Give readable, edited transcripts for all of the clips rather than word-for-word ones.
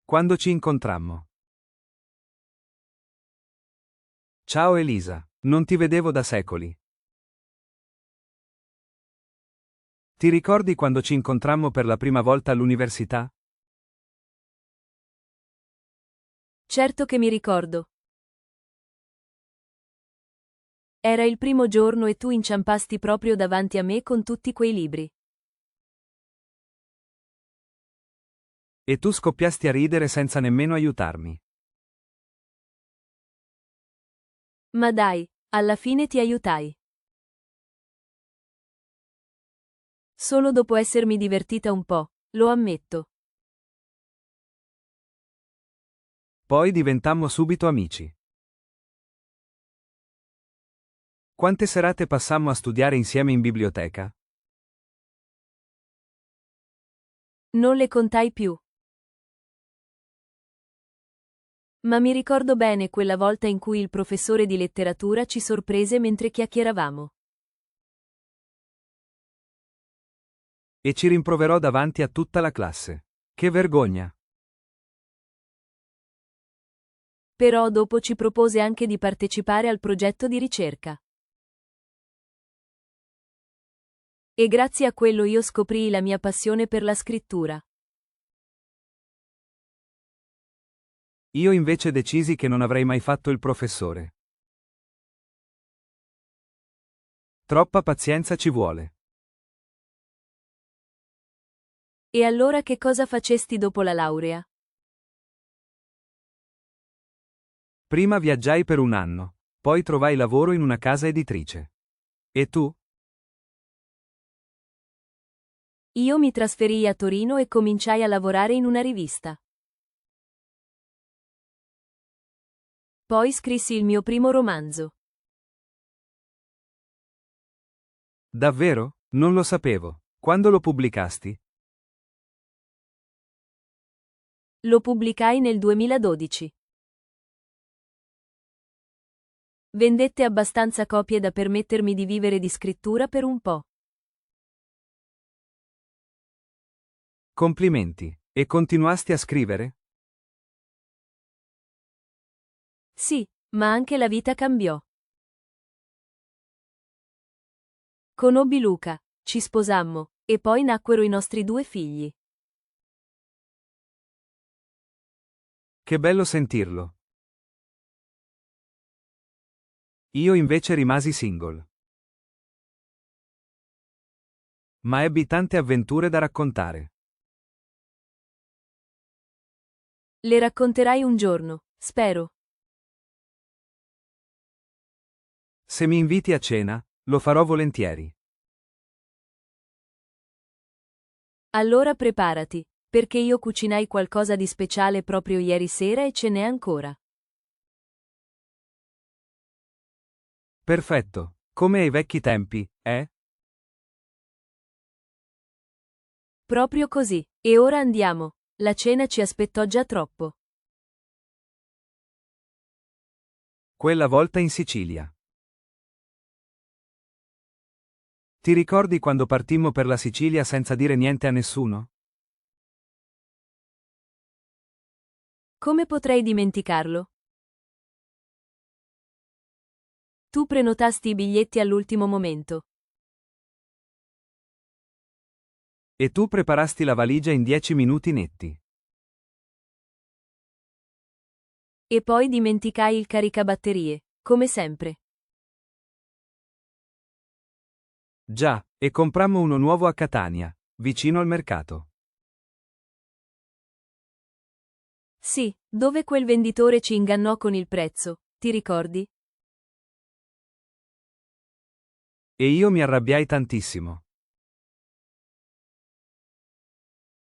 Quando ci incontrammo. Ciao Elisa, non ti vedevo da secoli. Ti ricordi quando ci incontrammo per la prima volta all'università? Certo che mi ricordo. Era il primo giorno e tu inciampasti proprio davanti a me con tutti quei libri. E tu scoppiasti a ridere senza nemmeno aiutarmi. Ma dai, alla fine ti aiutai. Solo dopo essermi divertita un po', lo ammetto. Poi diventammo subito amici. Quante serate passammo a studiare insieme in biblioteca? Non le contai più. Ma mi ricordo bene quella volta in cui il professore di letteratura ci sorprese mentre chiacchieravamo. E ci rimproverò davanti a tutta la classe. Che vergogna! Però dopo ci propose anche di partecipare al progetto di ricerca. E grazie a quello io scoprii la mia passione per la scrittura. Io invece decisi che non avrei mai fatto il professore. Troppa pazienza ci vuole. E allora che cosa facesti dopo la laurea? Prima viaggiai per un anno, poi trovai lavoro in una casa editrice. E tu? Io mi trasferii a Torino e cominciai a lavorare in una rivista. Poi scrissi il mio primo romanzo. Davvero? Non lo sapevo. Quando lo pubblicasti? Lo pubblicai nel 2012. Vendette abbastanza copie da permettermi di vivere di scrittura per un po'. Complimenti. E continuasti a scrivere? Sì, ma anche la vita cambiò. Conobbi Luca, ci sposammo, e poi nacquero i nostri 2 figli. Che bello sentirlo. Io invece rimasi single. Ma ebbi tante avventure da raccontare. Le racconterai un giorno, spero. Se mi inviti a cena, lo farò volentieri. Allora preparati, perché io cucinai qualcosa di speciale proprio ieri sera e ce n'è ancora. Perfetto. Come ai vecchi tempi, eh? Proprio così. E ora andiamo. La cena ci aspettò già troppo. Quella volta in Sicilia. Ti ricordi quando partimmo per la Sicilia senza dire niente a nessuno? Come potrei dimenticarlo? Tu prenotasti i biglietti all'ultimo momento. E tu preparasti la valigia in 10 minuti netti. E poi dimenticai il caricabatterie, come sempre. Già, e comprammo uno nuovo a Catania, vicino al mercato. Sì, dove quel venditore ci ingannò con il prezzo, ti ricordi? E io mi arrabbiai tantissimo.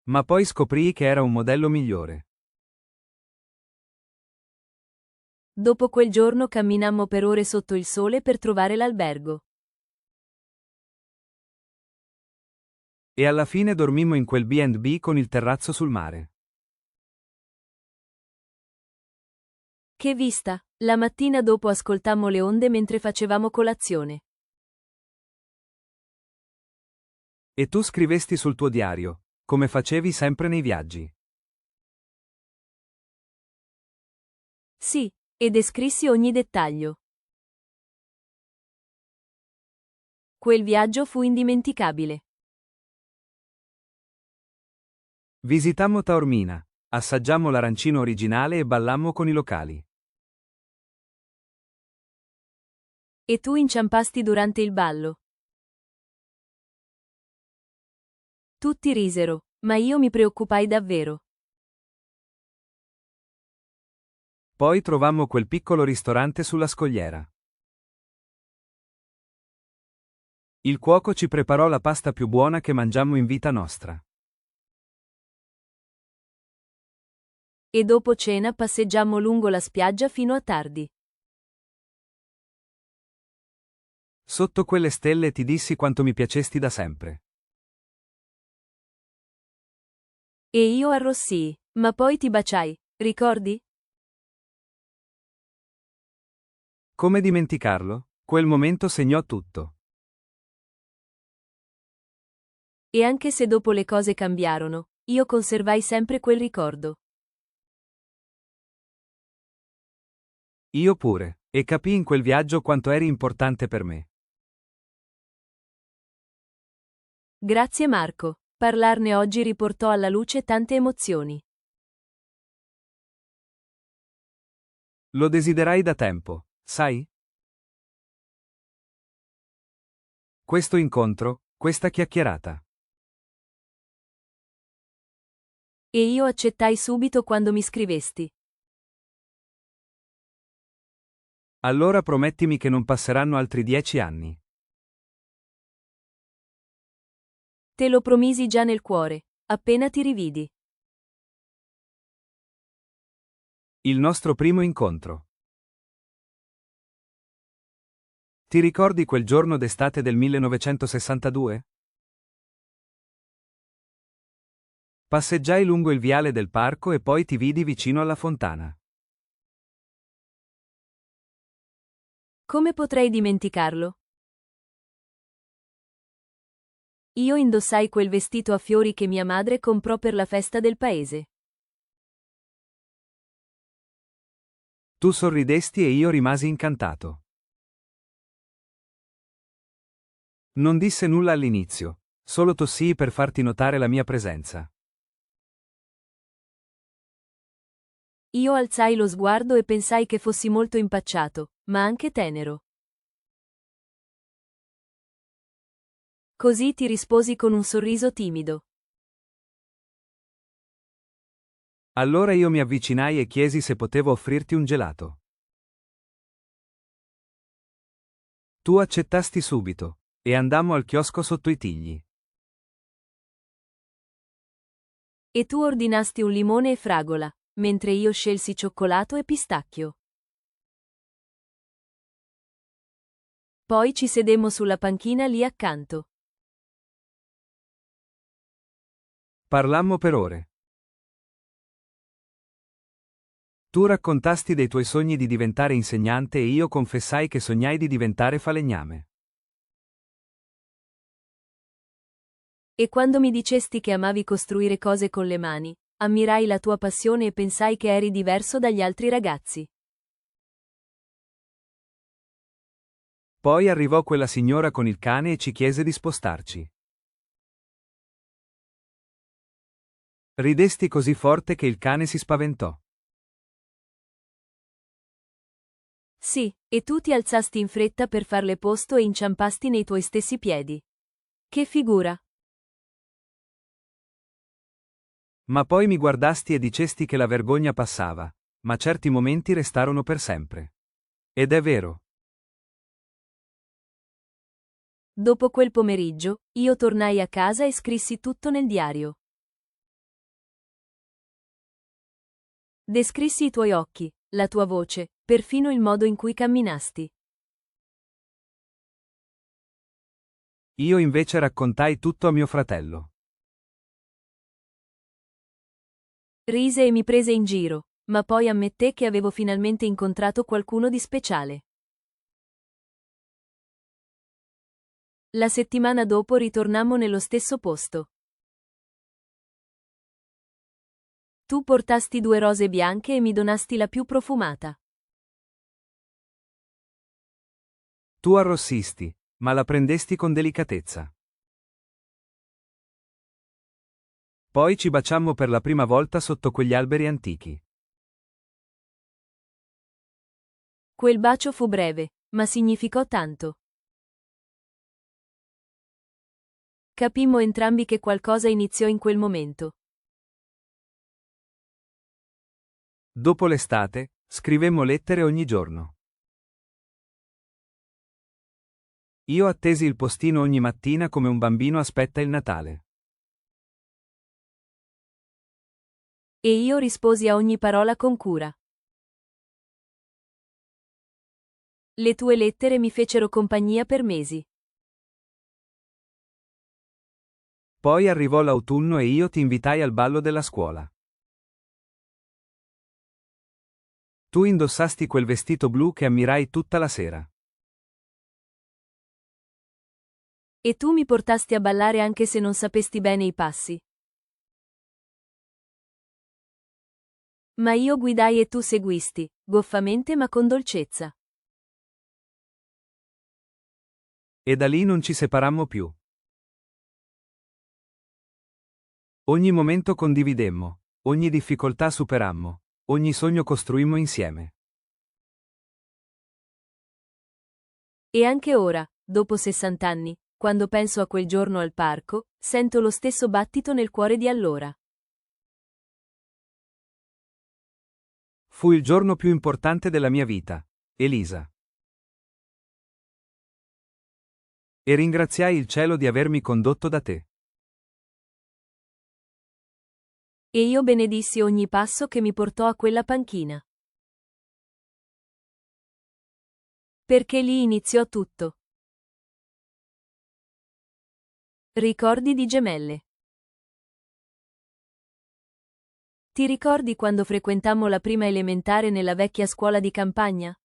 Ma poi scoprii che era un modello migliore. Dopo quel giorno camminammo per ore sotto il sole per trovare l'albergo. E alla fine dormimmo in quel B&B con il terrazzo sul mare. Che vista! La mattina dopo ascoltammo le onde mentre facevamo colazione. E tu scrivesti sul tuo diario, come facevi sempre nei viaggi. Sì, e descrissi ogni dettaglio. Quel viaggio fu indimenticabile. Visitammo Taormina, assaggiammo l'arancino originale e ballammo con i locali. E tu inciampasti durante il ballo. Tutti risero, ma io mi preoccupai davvero. Poi trovammo quel piccolo ristorante sulla scogliera. Il cuoco ci preparò la pasta più buona che mangiammo in vita nostra. E dopo cena passeggiammo lungo la spiaggia fino a tardi. Sotto quelle stelle ti dissi quanto mi piacesti da sempre. E io arrossii, ma poi ti baciai, ricordi? Come dimenticarlo? Quel momento segnò tutto. E anche se dopo le cose cambiarono, io conservai sempre quel ricordo. Io pure, e capii in quel viaggio quanto eri importante per me. Grazie Marco, parlarne oggi riportò alla luce tante emozioni. Lo desiderai da tempo, sai? Questo incontro, questa chiacchierata. E io accettai subito quando mi scrivesti. Allora promettimi che non passeranno altri 10 anni. Te lo promisi già nel cuore, appena ti rividi. Il nostro primo incontro. Ti ricordi quel giorno d'estate del 1962? Passeggiai lungo il viale del parco e poi ti vidi vicino alla fontana. Come potrei dimenticarlo? Io indossai quel vestito a fiori che mia madre comprò per la festa del paese. Tu sorridesti e io rimasi incantato. Non disse nulla all'inizio, solo tossii per farti notare la mia presenza. Io alzai lo sguardo e pensai che fossi molto impacciato, ma anche tenero. Così ti risposi con un sorriso timido. Allora io mi avvicinai e chiesi se potevo offrirti un gelato. Tu accettasti subito, e andammo al chiosco sotto i tigli. E tu ordinasti un limone e fragola, mentre io scelsi cioccolato e pistacchio. Poi ci sedemmo sulla panchina lì accanto. Parlammo per ore. Tu raccontasti dei tuoi sogni di diventare insegnante e io confessai che sognai di diventare falegname. E quando mi dicesti che amavi costruire cose con le mani, ammirai la tua passione e pensai che eri diverso dagli altri ragazzi. Poi arrivò quella signora con il cane e ci chiese di spostarci. Ridesti così forte che il cane si spaventò. Sì, e tu ti alzasti in fretta per farle posto e inciampasti nei tuoi stessi piedi. Che figura! Ma poi mi guardasti e dicesti che la vergogna passava, ma certi momenti restarono per sempre. Ed è vero. Dopo quel pomeriggio, io tornai a casa e scrissi tutto nel diario. Descrissi i tuoi occhi, la tua voce, perfino il modo in cui camminasti. Io invece raccontai tutto a mio fratello. Rise e mi prese in giro, ma poi ammetté che avevo finalmente incontrato qualcuno di speciale. La settimana dopo ritornammo nello stesso posto. Tu portasti 2 rose bianche e mi donasti la più profumata. Tu arrossisti, ma la prendesti con delicatezza. Poi ci baciammo per la prima volta sotto quegli alberi antichi. Quel bacio fu breve, ma significò tanto. Capimmo entrambi che qualcosa iniziò in quel momento. Dopo l'estate, scrivemmo lettere ogni giorno. Io attesi il postino ogni mattina come un bambino aspetta il Natale. E io risposi a ogni parola con cura. Le tue lettere mi fecero compagnia per mesi. Poi arrivò l'autunno e io ti invitai al ballo della scuola. Tu indossasti quel vestito blu che ammirai tutta la sera. E tu mi portasti a ballare anche se non sapesti bene i passi. Ma io guidai e tu seguisti, goffamente ma con dolcezza. E da lì non ci separammo più. Ogni momento condividemmo, ogni difficoltà superammo, ogni sogno costruimmo insieme. E anche ora, dopo 60 anni, quando penso a quel giorno al parco, sento lo stesso battito nel cuore di allora. Fu il giorno più importante della mia vita, Elisa. E ringraziai il cielo di avermi condotto da te. E io benedissi ogni passo che mi portò a quella panchina. Perché lì iniziò tutto. Ricordi di gemelle. Ti ricordi quando frequentammo la prima elementare nella vecchia scuola di campagna?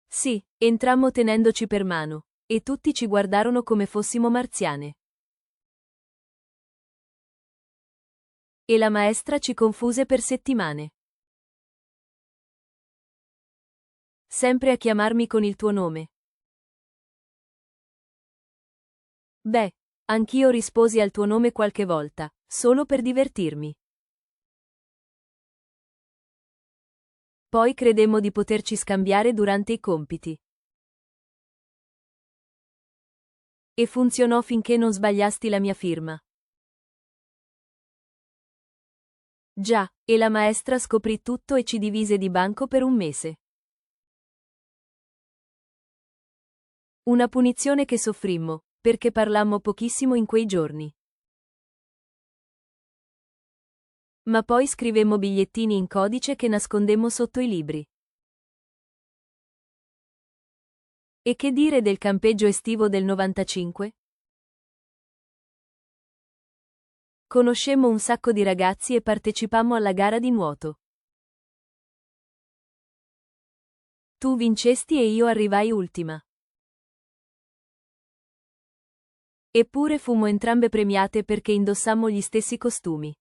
Sì, entrammo tenendoci per mano, e tutti ci guardarono come fossimo marziane. E la maestra ci confuse per settimane. Sempre a chiamarmi con il tuo nome. Beh, anch'io risposi al tuo nome qualche volta, solo per divertirmi. Poi credemmo di poterci scambiare durante i compiti. E funzionò finché non sbagliasti la mia firma. Già, e la maestra scoprì tutto e ci divise di banco per un mese. Una punizione che soffrimmo, perché parlammo pochissimo in quei giorni. Ma poi scrivemmo bigliettini in codice che nascondemmo sotto i libri. E che dire del campeggio estivo del 95? Conoscemmo un sacco di ragazzi e partecipammo alla gara di nuoto. Tu vincesti e io arrivai ultima. Eppure fummo entrambe premiate perché indossammo gli stessi costumi.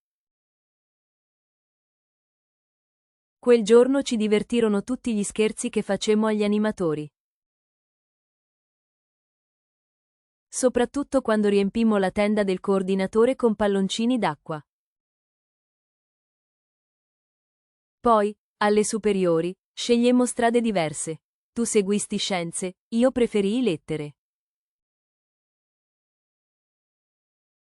Quel giorno ci divertirono tutti gli scherzi che facemmo agli animatori. Soprattutto quando riempimmo la tenda del coordinatore con palloncini d'acqua. Poi, alle superiori, scegliemmo strade diverse. Tu seguisti scienze, io preferii lettere.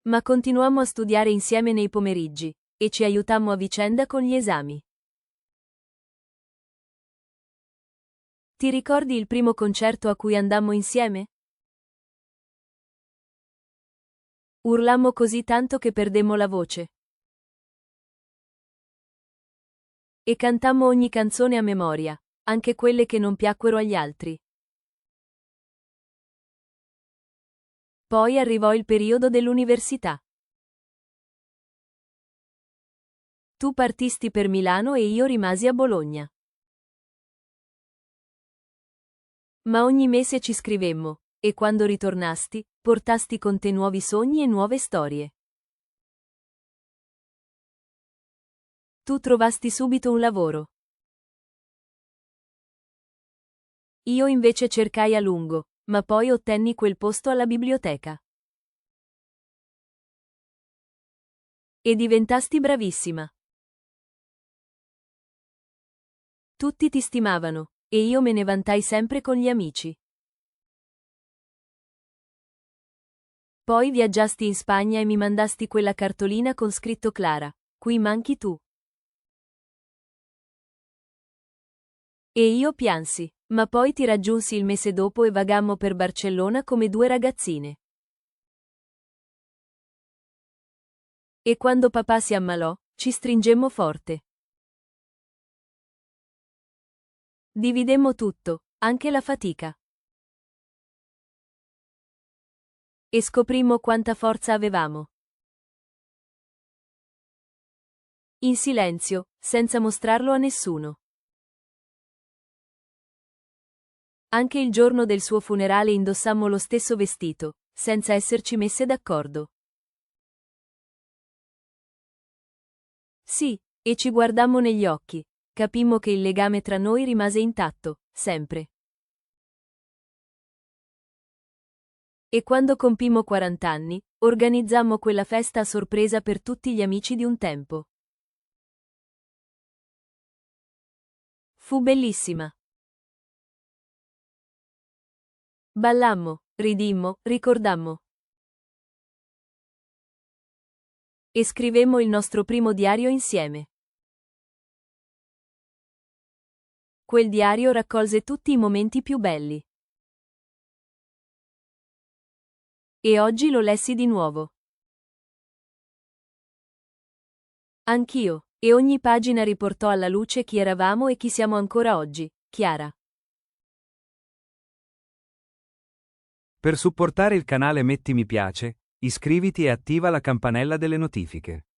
Ma continuammo a studiare insieme nei pomeriggi, e ci aiutammo a vicenda con gli esami. Ti ricordi il primo concerto a cui andammo insieme? Urlammo così tanto che perdemmo la voce. E cantammo ogni canzone a memoria, anche quelle che non piacquero agli altri. Poi arrivò il periodo dell'università. Tu partisti per Milano e io rimasi a Bologna. Ma ogni mese ci scrivemmo, e quando ritornasti, portasti con te nuovi sogni e nuove storie. Tu trovasti subito un lavoro. Io invece cercai a lungo, ma poi ottenni quel posto alla biblioteca. E diventasti bravissima. Tutti ti stimavano, e io me ne vantai sempre con gli amici. Poi viaggiasti in Spagna e mi mandasti quella cartolina con scritto Clara, qui manchi tu. E io piansi, ma poi ti raggiunsi il mese dopo e vagammo per Barcellona come due ragazzine. E quando papà si ammalò, ci stringemmo forte. Dividemmo tutto, anche la fatica. E scoprimmo quanta forza avevamo. In silenzio, senza mostrarlo a nessuno. Anche il giorno del suo funerale indossammo lo stesso vestito, senza esserci messe d'accordo. Sì, e ci guardammo negli occhi. Capimmo che il legame tra noi rimase intatto, sempre. E quando compimmo 40 anni, organizzammo quella festa a sorpresa per tutti gli amici di un tempo. Fu bellissima. Ballammo, ridimmo, ricordammo. E scrivemmo il nostro primo diario insieme. Quel diario raccolse tutti i momenti più belli. E oggi lo lessi di nuovo. Anch'io, e ogni pagina riportò alla luce chi eravamo e chi siamo ancora oggi, Chiara. Per supportare il canale metti mi piace, iscriviti e attiva la campanella delle notifiche.